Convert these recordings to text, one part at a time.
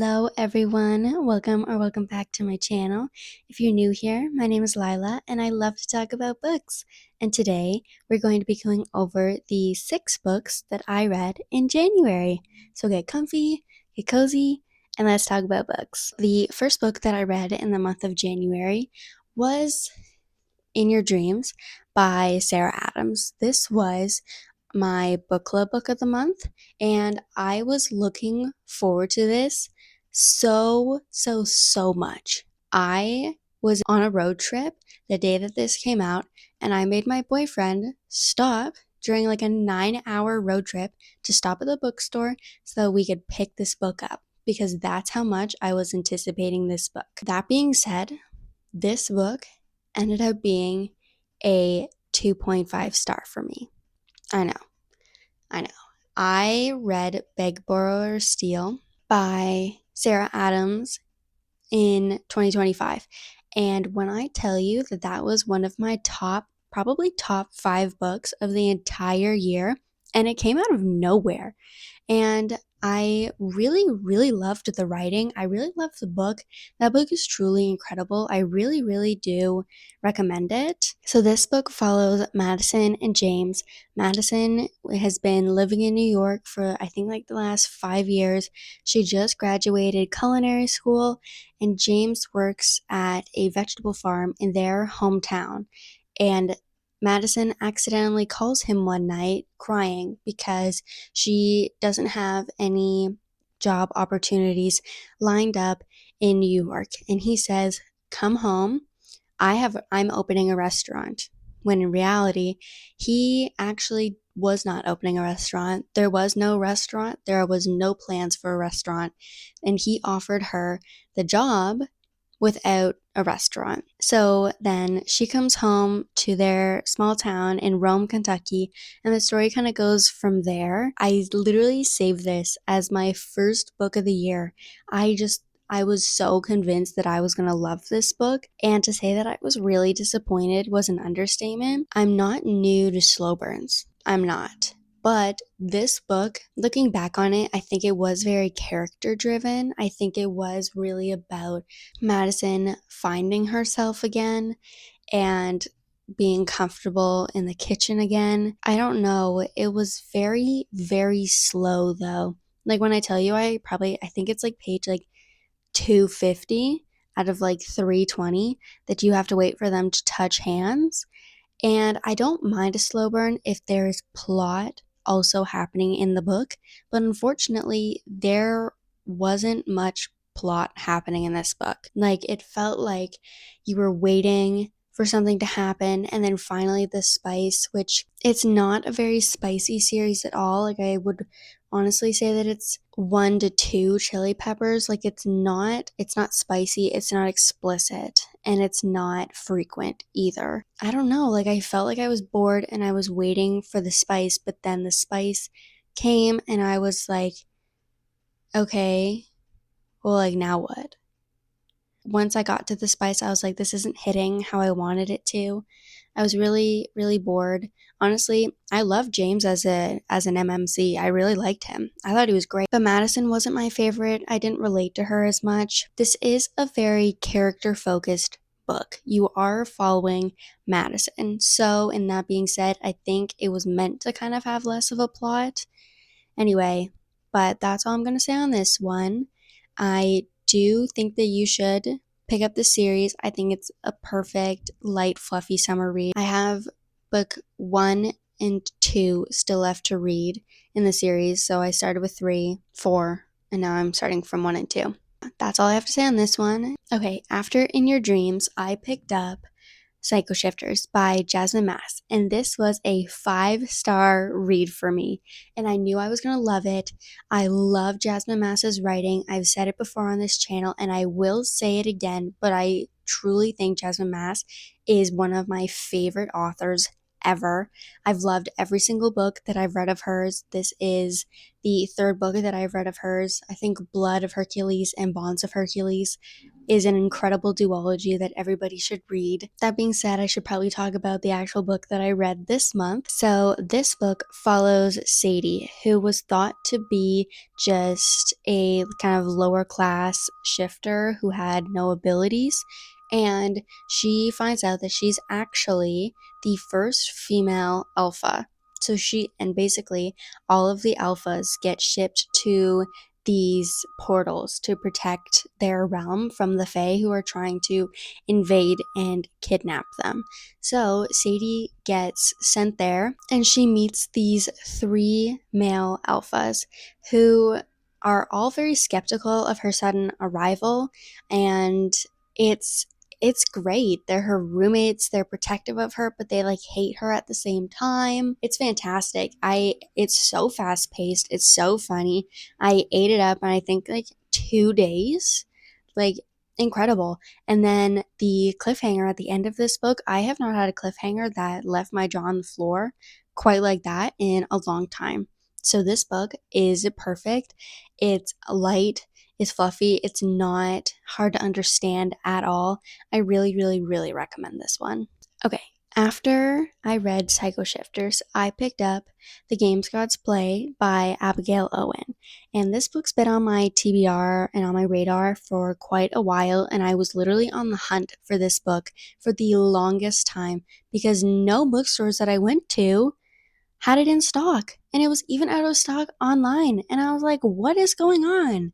Hello everyone, welcome back to my channel. If you're new here, my name is Lila and I love to talk about books. And today we're going to be going over the 6 books that I read in January. So get comfy, get cozy, and let's talk about books. The first book that I read in the month of January was In Your Dreams by Sarah Adams. This was my book club book of the month, and I was looking forward to this so much. I was on a road trip the day that this came out, and I made my boyfriend stop during like a 9-hour road trip to stop at the bookstore so that we could pick this book up because that's how much I was anticipating this book. That being said, this book ended up being a 2.5 star for me. I know. I read Beg, Borrow, or Steal by Sarah Adams in 2025. And when I tell you that that was one of my probably top 5 books of the entire year, and it came out of nowhere. And I really loved the writing. I really loved the book. That book is truly incredible. I really do recommend it. So this book follows Madison and James. Madison has been living in New York for I think like the last 5 years. She just graduated culinary school, and James works at a vegetable farm in their hometown. And Madison accidentally calls him one night crying because she doesn't have any job opportunities lined up in New York. And he says, "Come home. I'm opening a restaurant." When in reality, he actually was not opening a restaurant. There was no restaurant. There was no plans for a restaurant. And he offered her the job without a restaurant. So then she comes home to their small town in Rome, Kentucky, and the story kind of goes from there. I literally saved this as my first book of the year. I was so convinced that I was going to love this book, and to say that I was really disappointed was an understatement. I'm not new to slow burns. I'm not. But this book, looking back on it, I think it was very character driven. I think it was really about Madison finding herself again and being comfortable in the kitchen again. I don't know. It was very slow though. Like when I tell you, I think it's like page like 250 out of like 320 that you have to wait for them to touch hands. And I don't mind a slow burn if there is plot also happening in the book, but unfortunately, there wasn't much plot happening in this book. Like, it felt like you were waiting for something to happen, and then finally the spice, which it's not a very spicy series at all. Like, I would honestly say that it's 1 to 2 chili peppers. Like, it's not spicy, it's not explicit, and it's not frequent either. I don't know, like I felt like I was bored and I was waiting for the spice, but then the spice came and I was like, okay, well, like now what? Once I got to the spice, I was like, this isn't hitting how I wanted it to. I was really bored. Honestly, I loved James as an MMC. I really liked him. I thought he was great. But Madison wasn't my favorite. I didn't relate to her as much. This is a very character focused book. You are following Madison. So, in that being said, I think it was meant to kind of have less of a plot. Anyway, but that's all I'm going to say on this one. I do think that you should pick up the series. I think it's a perfect, light, fluffy summer read. I have book 1 and 2 still left to read in the series, so I started with 3, 4, and now I'm starting from 1 and 2. That's all I have to say on this one. Okay, after In Your Dreams, I picked up Psycho Shifters by Jasmine Mass, and this was a 5-star read for me, and I knew I was going to love it. I love Jasmine Mass's writing. I've said it before on this channel, and I will say it again, but I truly think Jasmine Mass is one of my favorite authors ever. I've loved every single book that I've read of hers. This is the third book that I've read of hers. I think Blood of Hercules and Bonds of Hercules is an incredible duology that everybody should read. That being said, I should probably talk about the actual book that I read this month. So, this book follows Sadie, who was thought to be just a kind of lower class shifter who had no abilities. And she finds out that she's actually the first female alpha. So and basically all of the alphas get shipped to these portals to protect their realm from the Fae who are trying to invade and kidnap them. So Sadie gets sent there and she meets these three male alphas who are all very skeptical of her sudden arrival, and it's it's great. They're her roommates, they're protective of her, but they like hate her at the same time. It's fantastic. It's so fast paced, it's so funny. I ate it up in I think like 2 days. Like incredible. And then the cliffhanger at the end of this book, I have not had a cliffhanger that left my jaw on the floor quite like that in a long time. So this book is perfect. It's light, it's fluffy, it's not hard to understand at all. I really, really, really recommend this one. Okay, after I read Psycho Shifters, I picked up The Games Gods Play by Abigail Owen. And this book's been on my TBR and on my radar for quite a while, and I was literally on the hunt for this book for the longest time because no bookstores that I went to had it in stock. And it was even out of stock online. And I was like, what is going on?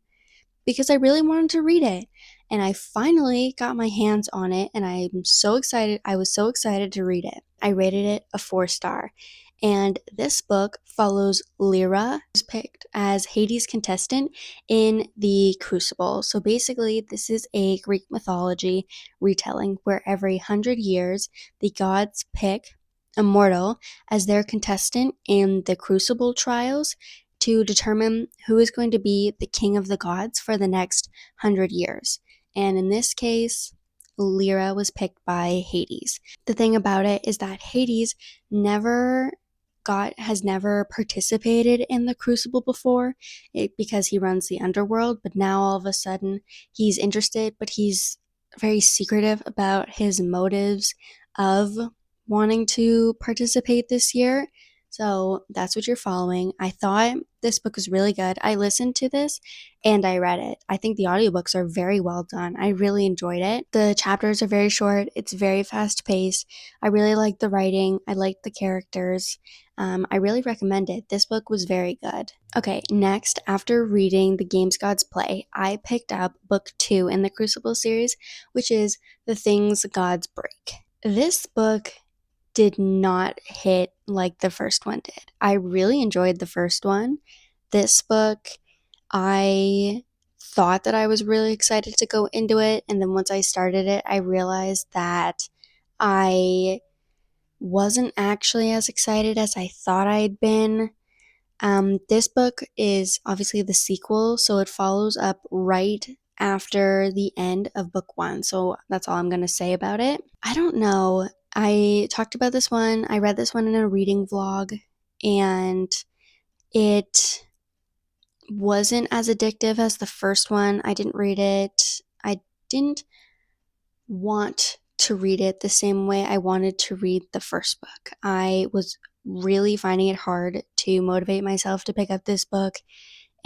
Because I really wanted to read it. And I finally got my hands on it, and I'm so excited. I was so excited to read it. I rated it a 4-star. And this book follows Lyra, who's picked as Hades' contestant in the Crucible. So basically, this is a Greek mythology retelling where every 100 years, the gods pick a mortal as their contestant in the Crucible trials to determine who is going to be the king of the gods for the next 100 years. And in this case, Lyra was picked by Hades. The thing about it is that Hades has never participated in the Crucible before because he runs the underworld, but now all of a sudden he's interested, but he's very secretive about his motives of wanting to participate this year. So that's what you're following. I thought this book was really good. I listened to this and I read it. I think the audiobooks are very well done. I really enjoyed it. The chapters are very short. It's very fast paced. I really like the writing. I like the characters. I really recommend it. This book was very good. Okay, next, after reading The Games Gods Play, I picked up book 2 in the Crucible series, which is The Things Gods Break. This book did not hit like the first one did. I really enjoyed the first one. This book, I thought that I was really excited to go into it, and then once I started it, I realized that I wasn't actually as excited as I thought I'd been. This book is obviously the sequel, so it follows up right after the end of book 1, so that's all I'm going to say about it. I don't know. I talked about this one. I read this one in a reading vlog, and it wasn't as addictive as the first one. I didn't read it. I didn't want to read it the same way I wanted to read the first book. I was really finding it hard to motivate myself to pick up this book,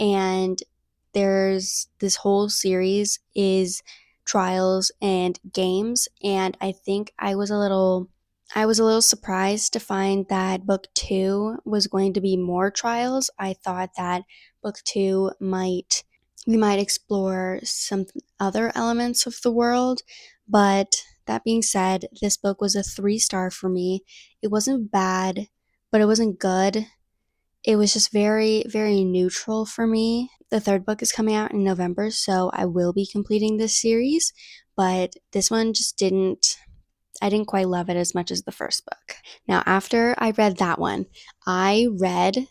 and there's this whole series is trials and games, and I think I was a little surprised to find that book 2 was going to be more trials. I thought that book 2 we might explore some other elements of the world, but that being said, this book was a 3-star for me. It wasn't bad, but it wasn't good. It was just very, very neutral for me. The third book is coming out in November, so I will be completing this series, but this one I didn't quite love it as much as the first book. Now, after I read that one, I read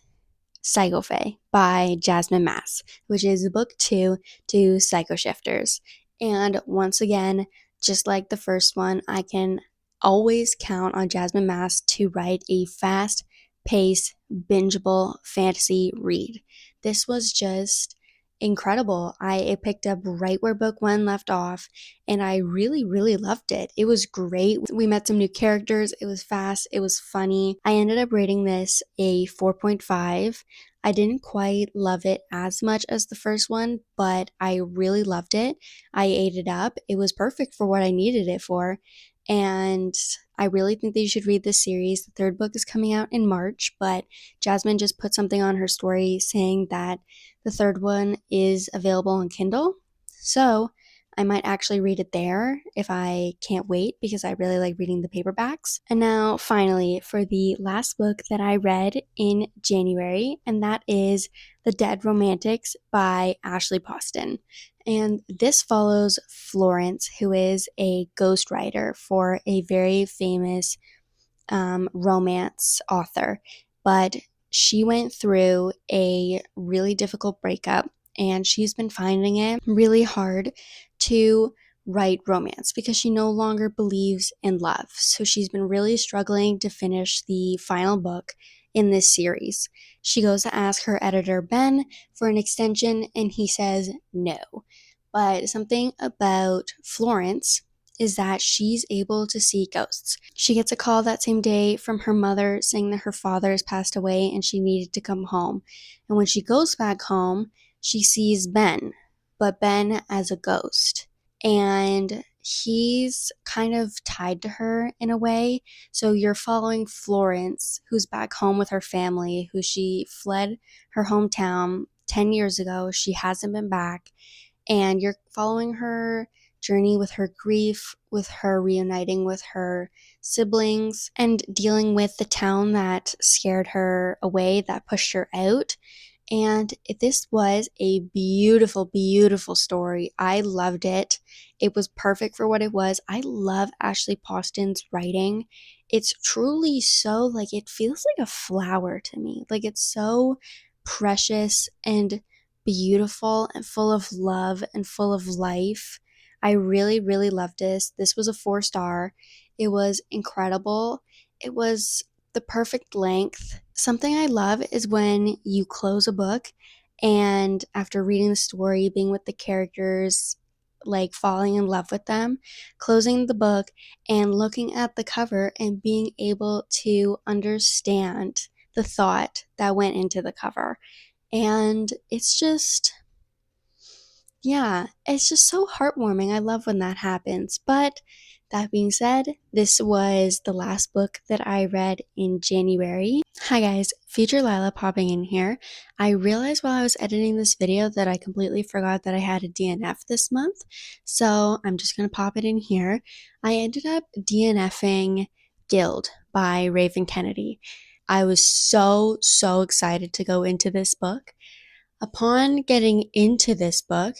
Psycho Fae by Jasmine Mass, which is book 2 to Psycho Shifters. And once again, just like the first one, I can always count on Jasmine Mast to write a fast paced, bingeable fantasy read. This was just incredible. It picked up right where book one left off, and I really, really loved it. It was great. We met some new characters. It was fast. It was funny. I ended up rating this a 4.5. I didn't quite love it as much as the first one, but I really loved it. I ate it up. It was perfect for what I needed it for. And I really think that you should read this series. The third book is coming out in March, but Jasmine just put something on her story saying that the third one is available on Kindle. So I might actually read it there if I can't wait, because I really like reading the paperbacks. And now, finally, for the last book that I read in January, and that is The Dead Romantics by Ashley Poston. And this follows Florence, who is a ghostwriter for a very famous romance author. But she went through a really difficult breakup, and she's been finding it really hard to write romance because she no longer believes in love. So she's been really struggling to finish the final book in this series. She goes to ask her editor, Ben, for an extension, and he says no. But something about Florence is that she's able to see ghosts. She gets a call that same day from her mother saying that her father has passed away and she needed to come home. And when she goes back home, she sees Ben, but Ben as a ghost. And he's kind of tied to her in a way. So you're following Florence, who's back home with her family, who she fled her hometown 10 years ago. She hasn't been back. And you're following her journey with her grief, with her reuniting with her siblings, and dealing with the town that scared her away, that pushed her out. And this was a beautiful, beautiful story. I loved it. It was perfect for what it was. I love Ashley Poston's writing. It's truly so, like, it feels like a flower to me. Like, it's so precious and beautiful and full of love and full of life. I really, really loved this. This was a 4-star. It was incredible. It was the perfect length. Something I love is when you close a book and after reading the story, being with the characters, like falling in love with them, closing the book and looking at the cover and being able to understand the thought that went into the cover. And it's just, yeah, it's just so heartwarming. I love when that happens. But that being said, this was the last book that I read in January. Hi guys, Future Lila popping in here. I realized while I was editing this video that I completely forgot that I had a DNF this month. So I'm just going to pop it in here. I ended up DNFing Guild by Raven Kennedy. I was so excited to go into this book. Upon getting into this book,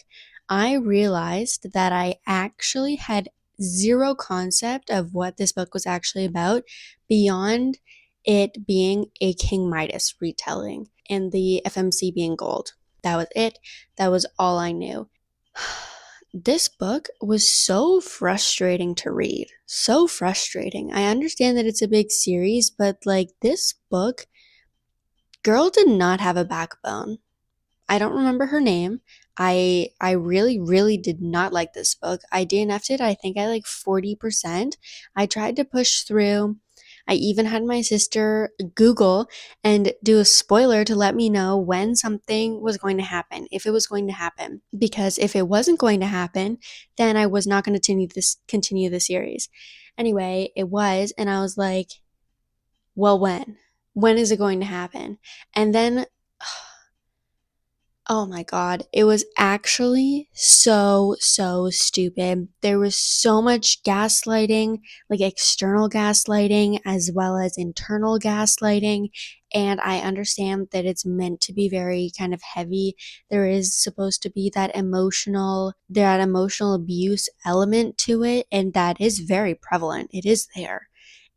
I realized that I actually had zero concept of what this book was actually about beyond it being a King Midas retelling and the FMC being gold. That was it. That was all I knew. This book was so frustrating to read. So frustrating. I understand that it's a big series, but like this book, girl did not have a backbone. I don't remember her name. I really did not like this book. I DNF'd it, I think, at like 40%. I tried to push through. I even had my sister Google and do a spoiler to let me know when something was going to happen, if it was going to happen. Because if it wasn't going to happen, then I was not going to continue the series. Anyway, it was, and I was like, well, when? When is it going to happen? And then oh my God, it was actually so stupid. There was so much gaslighting, like external gaslighting as well as internal gaslighting. And I understand that it's meant to be very kind of heavy. There is supposed to be that emotional abuse element to it, and that is very prevalent. It is there.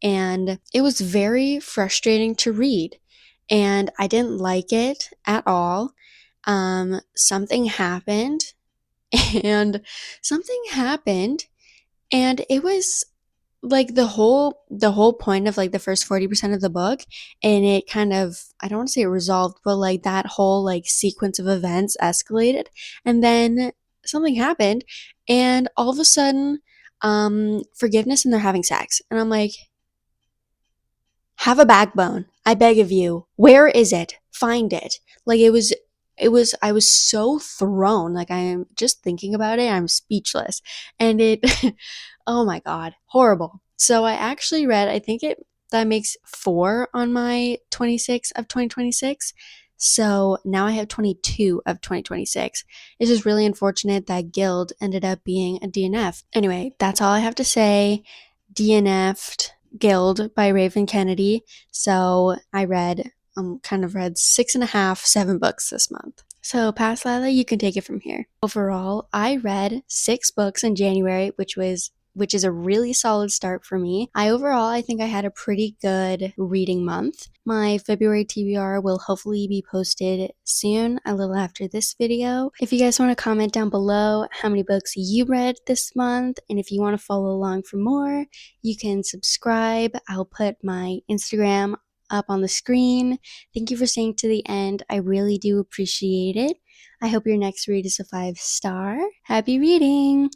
And it was very frustrating to read. And I didn't like it at all. Something happened and something happened and it was like the whole point of like the first 40% of the book, and it kind of, I don't want to say it resolved, but like that whole like sequence of events escalated, and then something happened, and all of a sudden forgiveness, and they're having sex, and I'm like, have a backbone, I beg of you. Where is it? Find it. Like it was I was so thrown. Like I am just thinking about it, I'm speechless. And it oh my god, horrible. So I actually read, I think it that makes 4 on my 26 of 2026. So now I have 22 of 2026. It's just really unfortunate that Guild ended up being a DNF. Anyway, that's all I have to say. DNF'd Guild by Raven Kennedy. So I read, kind of read 6.5, 7 books this month. So, past Lila, you can take it from here. Overall, I read 6 books in January, which is a really solid start for me. I think I had a pretty good reading month. My February TBR will hopefully be posted soon, a little after this video. If you guys want to comment down below how many books you read this month, and if you want to follow along for more, you can subscribe. I'll put my Instagram up on the screen. Thank you for staying to the end. I really do appreciate it. I hope your next read is a 5-star. Happy reading!